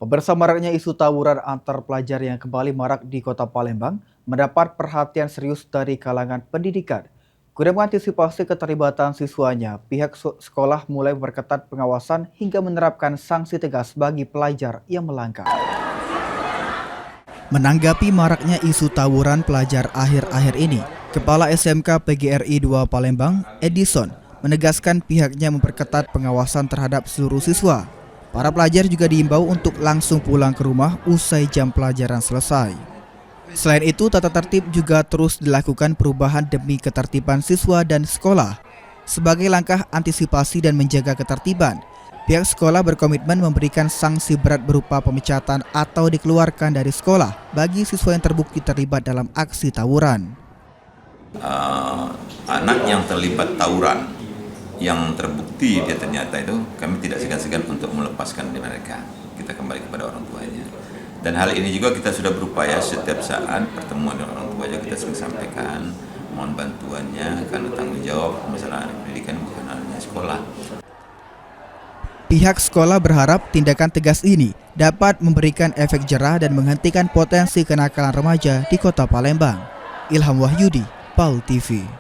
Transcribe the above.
Pemirsa, maraknya isu tawuran antar pelajar yang kembali marak di Kota Palembang mendapat perhatian serius dari kalangan pendidikan. Guna mengantisipasi keterlibatan siswanya, pihak sekolah mulai memperketat pengawasan hingga menerapkan sanksi tegas bagi pelajar yang melanggar. Menanggapi maraknya isu tawuran pelajar akhir-akhir ini, Kepala SMK PGRI 2 Palembang, Edison, menegaskan pihaknya memperketat pengawasan terhadap seluruh siswa. Para pelajar juga diimbau untuk langsung pulang ke rumah usai jam pelajaran selesai. Selain itu, tata tertib juga terus dilakukan perubahan demi ketertiban siswa dan sekolah. Sebagai langkah antisipasi dan menjaga ketertiban, pihak sekolah berkomitmen memberikan sanksi berat berupa pemecatan atau dikeluarkan dari sekolah bagi siswa yang terbukti terlibat dalam aksi tawuran. Anak yang terlibat tawuran yang terbukti dia ternyata itu, kami tidak segan-segan untuk melepaskan mereka. Kita kembali kepada orang tuanya. Dan hal ini juga kita sudah berupaya setiap saat pertemuan dengan orang tua juga kita sering sampaikan, mohon bantuannya karena tanggung jawab masalah pendidikan bukan hanya sekolah. Pihak sekolah berharap tindakan tegas ini dapat memberikan efek jerah dan menghentikan potensi kenakalan remaja di Kota Palembang. Ilham Wahyudi, PAL TV.